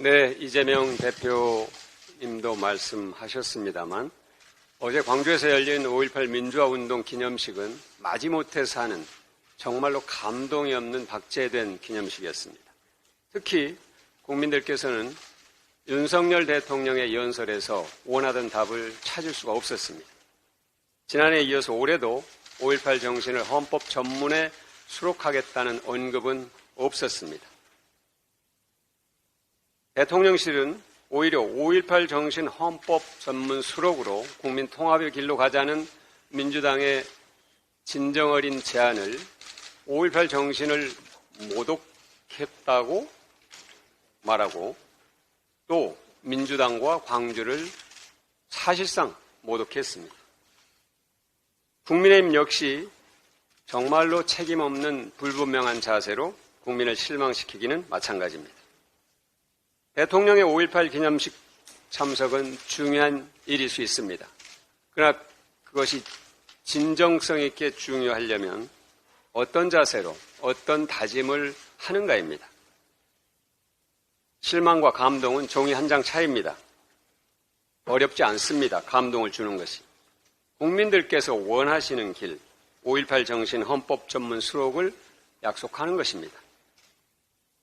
네, 이재명 대표님도 말씀하셨습니다만 어제 광주에서 열린 5.18 민주화운동 기념식은 마지못해서 하는 정말로 감동이 없는 박제된 기념식이었습니다. 특히 국민들께서는 윤석열 대통령의 연설에서 원하던 답을 찾을 수가 없었습니다. 지난해에 이어서 올해도 5.18 정신을 헌법 전문에 수록하겠다는 언급은 없었습니다. 대통령실은 오히려 5.18 정신 헌법 전문 수록으로 국민 통합의 길로 가자는 민주당의 진정어린 제안을 5.18 정신을 모독했다고 말하고 또 민주당과 광주를 사실상 모독했습니다. 국민의힘 역시 정말로 책임없는 불분명한 자세로 국민을 실망시키기는 마찬가지입니다. 대통령의 5.18 기념식 참석은 중요한 일일 수 있습니다. 그러나 그것이 진정성 있게 중요하려면 어떤 자세로 어떤 다짐을 하는가입니다. 실망과 감동은 종이 한 장 차이입니다. 어렵지 않습니다. 감동을 주는 것이. 국민들께서 원하시는 길, 5.18 정신 헌법 전문 수록을 약속하는 것입니다.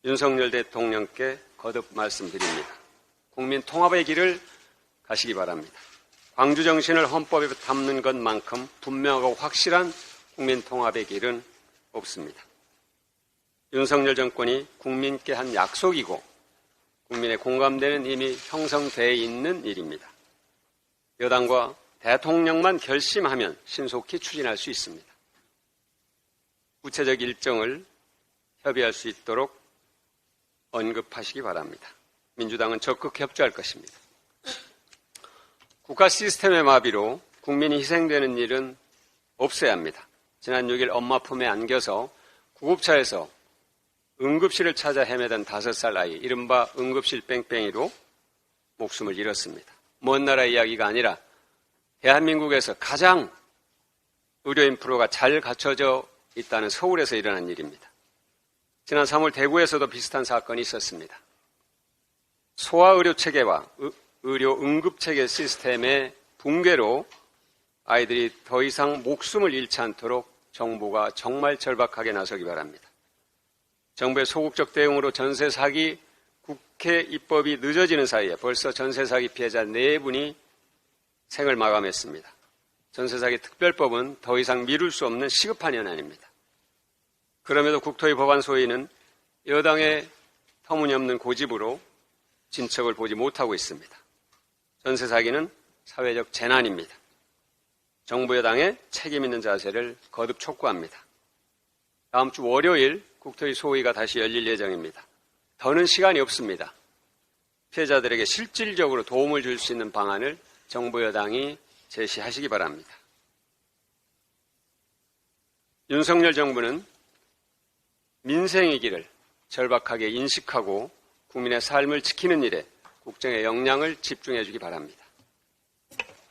윤석열 대통령께 거듭 말씀드립니다. 국민 통합의 길을 가시기 바랍니다. 광주 정신을 헌법에 담는 것만큼 분명하고 확실한 국민 통합의 길은 없습니다. 윤석열 정권이 국민께 한 약속이고 국민의 공감대는 이미 형성되어 있는 일입니다. 여당과 대통령만 결심하면 신속히 추진할 수 있습니다. 구체적 일정을 협의할 수 있도록 언급하시기 바랍니다. 민주당은 적극 협조할 것입니다. 국가 시스템의 마비로 국민이 희생되는 일은 없어야 합니다. 지난 6일 엄마 품에 안겨서 구급차에서 응급실을 찾아 헤매던 5살 아이, 이른바 응급실 뺑뺑이로 목숨을 잃었습니다. 먼 나라 이야기가 아니라 대한민국에서 가장 의료 인프라가 잘 갖춰져 있다는 서울에서 일어난 일입니다. 지난 3월 대구에서도 비슷한 사건이 있었습니다. 소아의료체계와 의료 응급체계 시스템의 붕괴로 아이들이 더 이상 목숨을 잃지 않도록 정부가 정말 절박하게 나서기 바랍니다. 정부의 소극적 대응으로 전세 사기 국회 입법이 늦어지는 사이에 벌써 전세 사기 피해자 4분이 생을 마감했습니다. 전세 사기 특별법은 더 이상 미룰 수 없는 시급한 현안입니다. 그럼에도 국토위 법안 소위는 여당의 터무니없는 고집으로 진척을 보지 못하고 있습니다. 전세 사기는 사회적 재난입니다. 정부 여당의 책임 있는 자세를 거듭 촉구합니다. 다음 주 월요일 국토위 소위가 다시 열릴 예정입니다. 더는 시간이 없습니다. 피해자들에게 실질적으로 도움을 줄 수 있는 방안을 정부 여당이 제시하시기 바랍니다. 윤석열 정부는 민생의 길을 절박하게 인식하고 국민의 삶을 지키는 일에 국정의 역량을 집중해 주기 바랍니다.